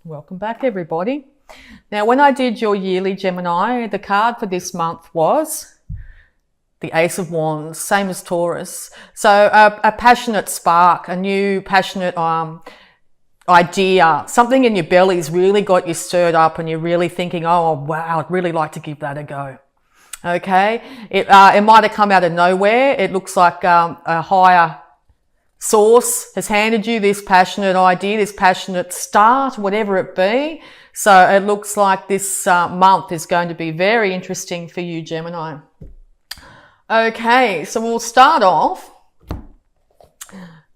Welcome back, everybody. Now, when I did your yearly Gemini, the card for this month was the Ace of Wands, same as Taurus. So a passionate spark, a new passionate idea, something in your belly's really got you stirred up and you're really thinking, oh, wow, I'd really like to give that a go. Okay, it might have come out of nowhere. It looks like a higher source has handed you this passionate idea, this passionate start, whatever it be. So it looks like this month is going to be very interesting for you, Gemini. Okay, so we'll start off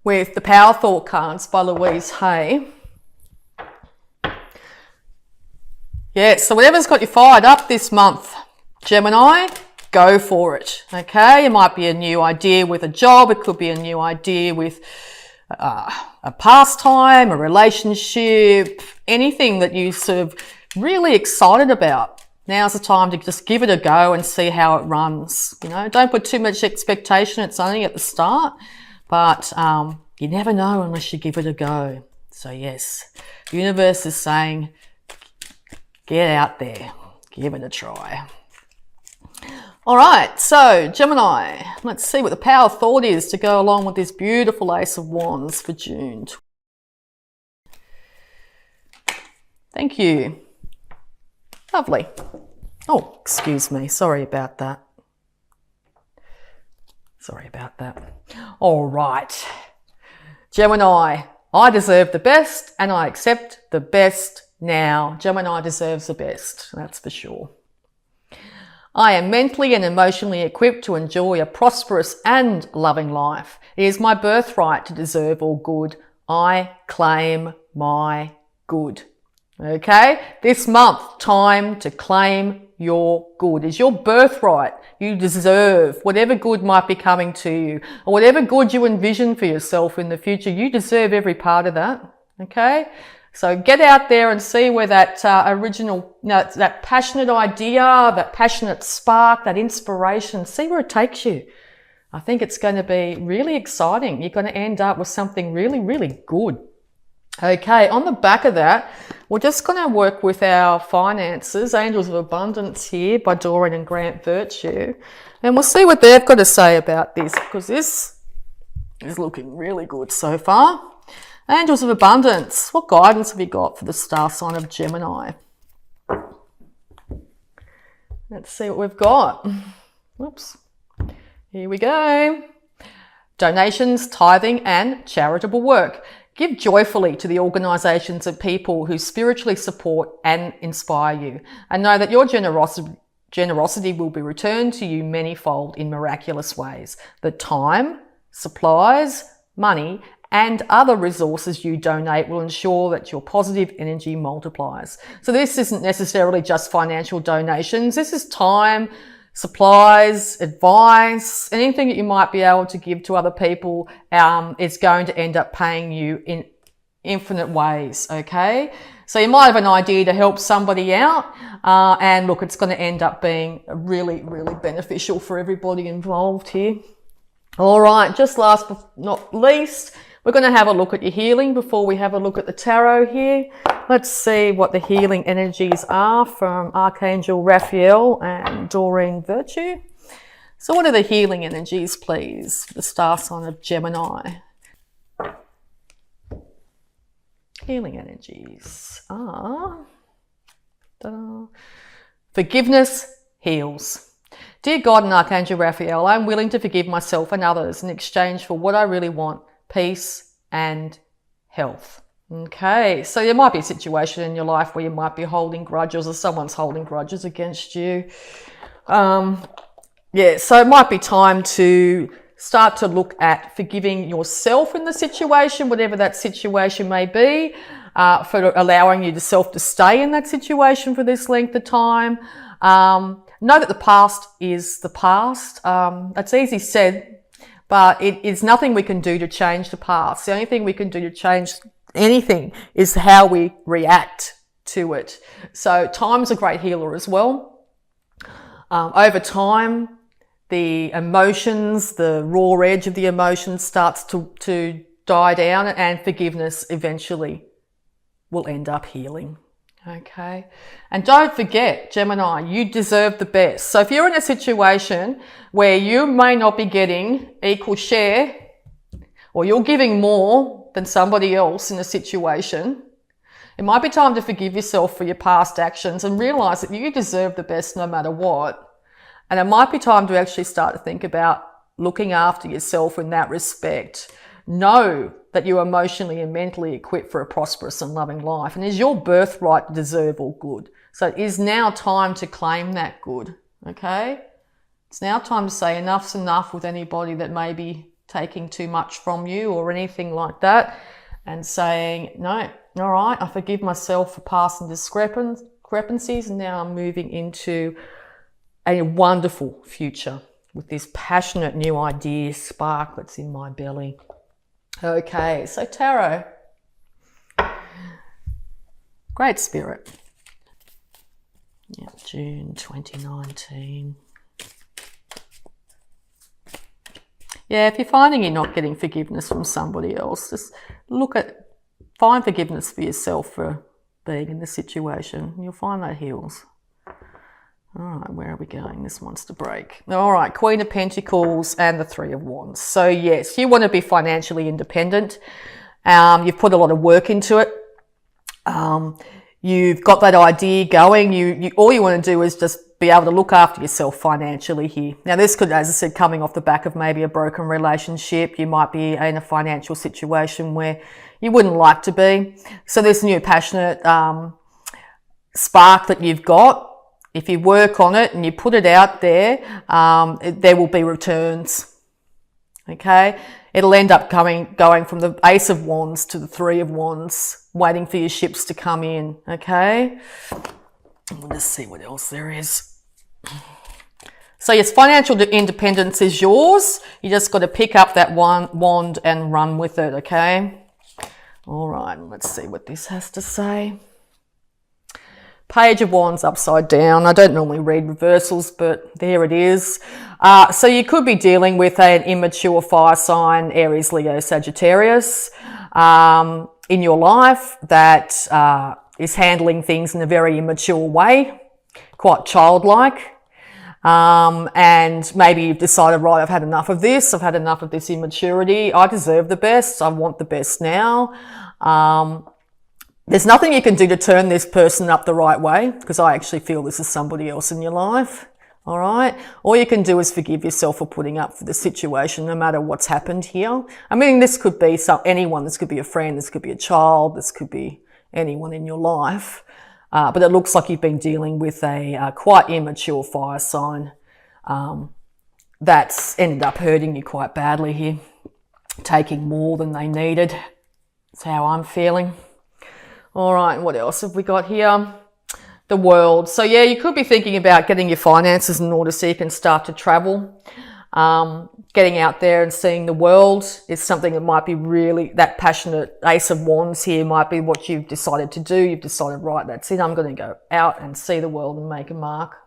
with the Power Thought cards by Louise Hay. Yeah, so whatever's got you fired up this month, Gemini, go for it. Okay, it might be a new idea with a job. It could be a new idea with a pastime, a relationship, anything that you sort of really excited about. Now's the time to just give it a go and see how it runs. You know, don't put too much expectation. It's only at the start, but you never know unless you give it a go. So yes, the universe is saying, get out there, give it a try. All right, so Gemini, let's see what the power thought is to go along with this beautiful Ace of Wands for June. Thank you. Lovely. Oh, excuse me. Sorry about that. All right. Gemini, I deserve the best and I accept the best now. Gemini deserves the best, that's for sure. I am mentally and emotionally equipped to enjoy a prosperous and loving life. It is my birthright to deserve all good. I claim my good. Okay, this month, time to claim your good. Is your birthright. You deserve whatever good might be coming to you, or whatever good you envision for yourself in the future. You deserve every part of that. Okay, so get out there and see where that that passionate idea, that passionate spark, that inspiration, see where it takes you. I think it's going to be really exciting. You're going to end up with something really, really good. Okay, on the back of that, we're just going to work with our finances, Angels of Abundance here by Doreen and Grant Virtue. And we'll see what they've got to say about this, because this is looking really good so far. Angels of Abundance, what guidance have you got for the star sign of Gemini? Let's see what we've got. Whoops. Here we go. Donations, tithing and charitable work. Give joyfully to the organisations and people who spiritually support and inspire you, and know that your generosity will be returned to you manyfold in miraculous ways. The time, supplies, money, and other resources you donate will ensure that your positive energy multiplies. So this isn't necessarily just financial donations. This is time, supplies, advice, anything that you might be able to give to other people is going to end up paying you in infinite ways, okay? So you might have an idea to help somebody out, and look, it's going to end up being really, really beneficial for everybody involved here. All right, just last but not least, we're going to have a look at your healing before we have a look at the tarot here. Let's see what the healing energies are from Archangel Raphael and Doreen Virtue. So what are the healing energies, please, for the star sign of Gemini? Healing energies are... Ta-da. Forgiveness heals. Dear God and Archangel Raphael, I am willing to forgive myself and others in exchange for what I really want, peace and health. Okay, so there might be a situation in your life where you might be holding grudges, or someone's holding grudges against you. Yeah, so it might be time to start to look at forgiving yourself in the situation, whatever that situation may be, for allowing yourself to stay in that situation for this length of time. Know that the past is the past. That's easy said, but it is nothing we can do to change the past. The only thing we can do to change anything is how we react to it. So time's a great healer as well. Over time, the emotions, the raw edge of the emotions starts to die down, and forgiveness eventually will end up healing. Okay. And don't forget, Gemini, you deserve the best. So if you're in a situation where you may not be getting equal share, or you're giving more than somebody else in a situation, it might be time to forgive yourself for your past actions and realize that you deserve the best no matter what. And it might be time to actually start to think about looking after yourself in that respect. Know that you're emotionally and mentally equipped for a prosperous and loving life, and is your birthright to deserve all good. So it is now time to claim that good, okay? It's now time to say enough's enough with anybody that may be taking too much from you or anything like that, and saying, no, all right, I forgive myself for past discrepancies, and now I'm moving into a wonderful future with this passionate new idea spark that's in my belly. Okay, so tarot. Great Spirit. Yeah, June 2019. Yeah, if you're finding you're not getting forgiveness from somebody else, just find forgiveness for yourself for being in the situation. You'll find that heals. All right, where are we going? This wants to break. All right, Queen of Pentacles and the Three of Wands. So yes, you want to be financially independent. You've put a lot of work into it. You've got that idea going. You all you want to do is just be able to look after yourself financially here. Now this could, as I said, coming off the back of maybe a broken relationship. You might be in a financial situation where you wouldn't like to be. So this new passionate spark that you've got, if you work on it and you put it out there, there will be returns. Okay? It'll end up going from the Ace of Wands to the Three of Wands, waiting for your ships to come in. Okay? We'll just see what else there is. So yes, financial independence is yours. You just got to pick up that wand and run with it. Okay? All right, let's see what this has to say. Page of Wands upside down. I don't normally read reversals, but there it is. So you could be dealing with an immature fire sign, Aries, Leo, Sagittarius, in your life that is handling things in a very immature way, quite childlike. And maybe you've decided, right, I've had enough of this. I've had enough of this immaturity. I deserve the best. I want the best now. There's nothing you can do to turn this person up the right way, because I actually feel this is somebody else in your life. All right. All you can do is forgive yourself for putting up for the situation, no matter what's happened here. I mean, this could be anyone. This could be a friend. This could be a child. This could be anyone in your life. But it looks like you've been dealing with a quite immature fire sign that's ended up hurting you quite badly here, taking more than they needed. That's how I'm feeling. All right, what else have we got here? The World. So yeah, you could be thinking about getting your finances in order so you can start to travel. Getting out there and seeing the world is something that might be really, that passionate Ace of Wands here might be what you've decided to do. You've decided, right, that's it. I'm going to go out and see the world and make a mark.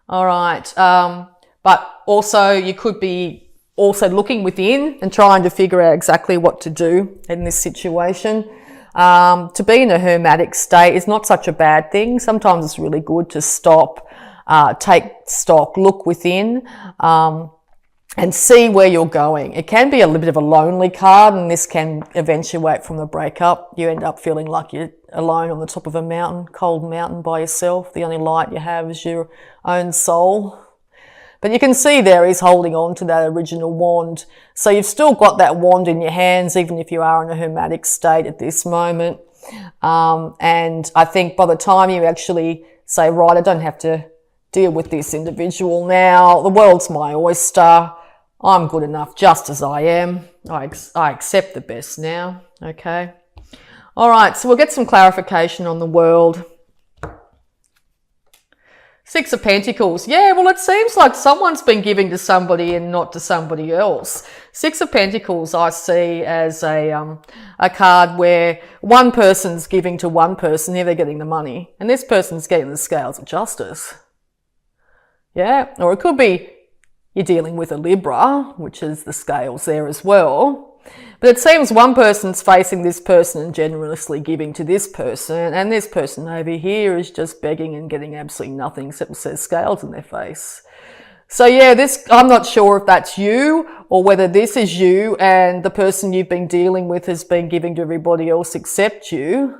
All right. But also you could be also looking within and trying to figure out exactly what to do in this situation. To be in a hermetic state is not such a bad thing. Sometimes it's really good to stop, take stock, look within, and see where you're going. It can be a little bit of a lonely card, and this can eventuate from the breakup. You end up feeling like you're alone on the top of a mountain, cold mountain by yourself. The only light you have is your own soul. But you can see there he's holding on to that original wand. So you've still got that wand in your hands, even if you are in a hermetic state at this moment. And I think by the time you actually say, right, I don't have to deal with this individual now. The world's my oyster. I'm good enough just as I am. I accept the best now. Okay. All right. So we'll get some clarification on the World. Six of Pentacles. Yeah, well, it seems like someone's been giving to somebody and not to somebody else. Six of Pentacles I see as a card where one person's giving to one person, here they're getting the money, and this person's getting the scales of justice. Yeah, or it could be you're dealing with a Libra, which is the scales there as well. But it seems one person's facing this person and generously giving to this person, and this person over here is just begging and getting absolutely nothing except says scales in their face. So yeah, I'm not sure if that's you or whether this is you and the person you've been dealing with has been giving to everybody else except you.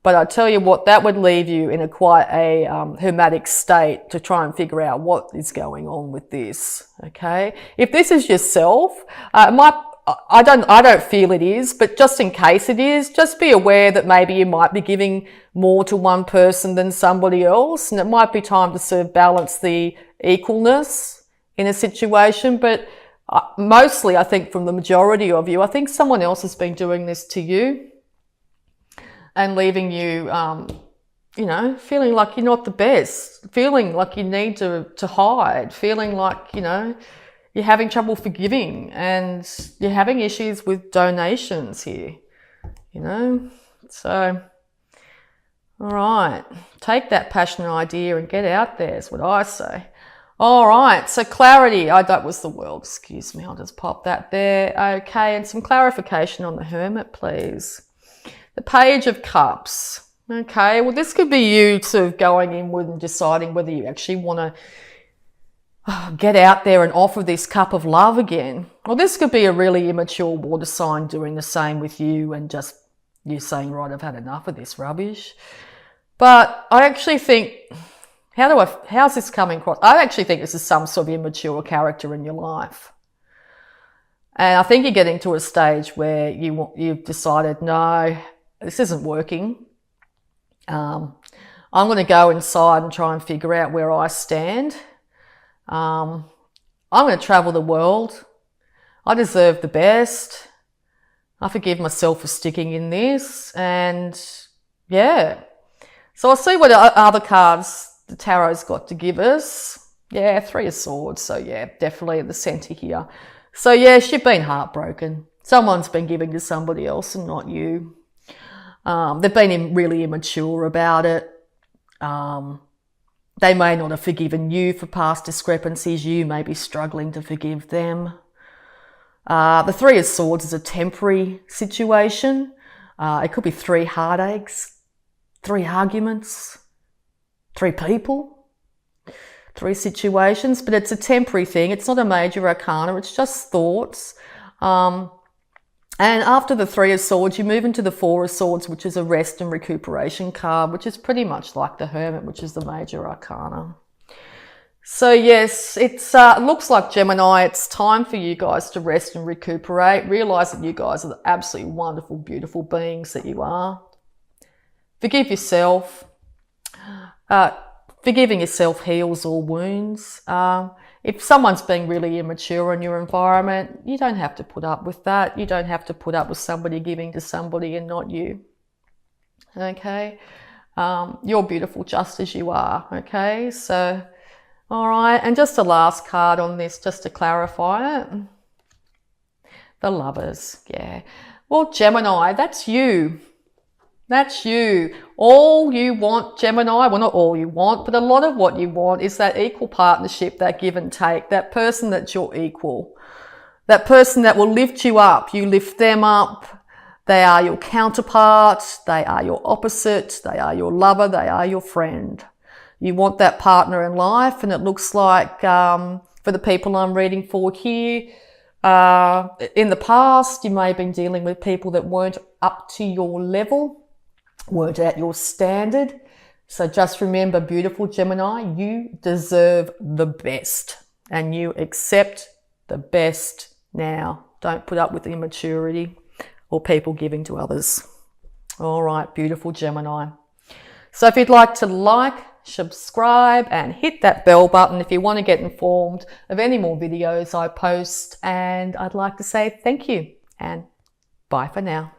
But I tell you what, that would leave you in quite a hermetic state to try and figure out what is going on with this. Okay, if this is yourself, I don't feel it is, but just in case it is, just be aware that maybe you might be giving more to one person than somebody else, and it might be time to sort of balance the equalness in a situation. But mostly, I think from the majority of you, I think someone else has been doing this to you and leaving you, you know, feeling like you're not the best, feeling like you need to hide, feeling like, you know, you're having trouble forgiving and you're having issues with donations here, you know. So, all right, take that passionate idea and get out there is what I say. All right, so clarity. That was the world, excuse me. I'll just pop that there. Okay, and some clarification on the Hermit, please. The Page of Cups. Okay, well, this could be you sort of going inward and deciding whether you actually want to get out there and offer this cup of love again. Or this could be a really immature water sign doing the same with you and just you saying, right, I've had enough of this rubbish. But I actually think, how's this coming across? I actually think this is some sort of immature character in your life. And I think you're getting to a stage where you've decided, no, this isn't working. I'm going to go inside and try and figure out where I stand. I'm going to travel the world. I deserve the best. I forgive myself for sticking in this. And yeah. So I'll see what other cards the Tarot's got to give us. Yeah, Three of Swords. So yeah, definitely at the centre here. So yes, you've been heartbroken. Someone's been giving to somebody else and not you. They've been really immature about it. They may not have forgiven you for past discrepancies. You may be struggling to forgive them. The Three of Swords is a temporary situation. It could be 3 heartaches, 3 arguments, 3 people, 3 situations, but it's a temporary thing. It's not a major arcana. It's just thoughts. And after the Three of Swords, you move into the Four of Swords, which is a rest and recuperation card, which is pretty much like the Hermit, which is the major arcana. So yes, it looks like, Gemini, it's time for you guys to rest and recuperate. Realise that you guys are the absolutely wonderful, beautiful beings that you are. Forgive yourself. Forgiving yourself heals all wounds. If someone's being really immature in your environment, you don't have to put up with that. You don't have to put up with somebody giving to somebody and not you. Okay? You're beautiful just as you are. Okay? So, all right. And just a last card on this, just to clarify it. The Lovers. Yeah. Well, Gemini, that's you. That's you. All you want, Gemini, well, not all you want, but a lot of what you want is that equal partnership, that give and take, that person that's your equal, that person that will lift you up. You lift them up. They are your counterpart. They are your opposite. They are your lover. They are your friend. You want that partner in life, and it looks like for the people I'm reading for here, in the past, you may have been dealing with people that weren't up to your level, weren't at your standard. So just remember, beautiful Gemini, you deserve the best and you accept the best now. Don't put up with immaturity or people giving to others. All right, beautiful Gemini. So if you'd like to like, subscribe and hit that bell button if you want to get informed of any more videos I post, and I'd like to say thank you and bye for now.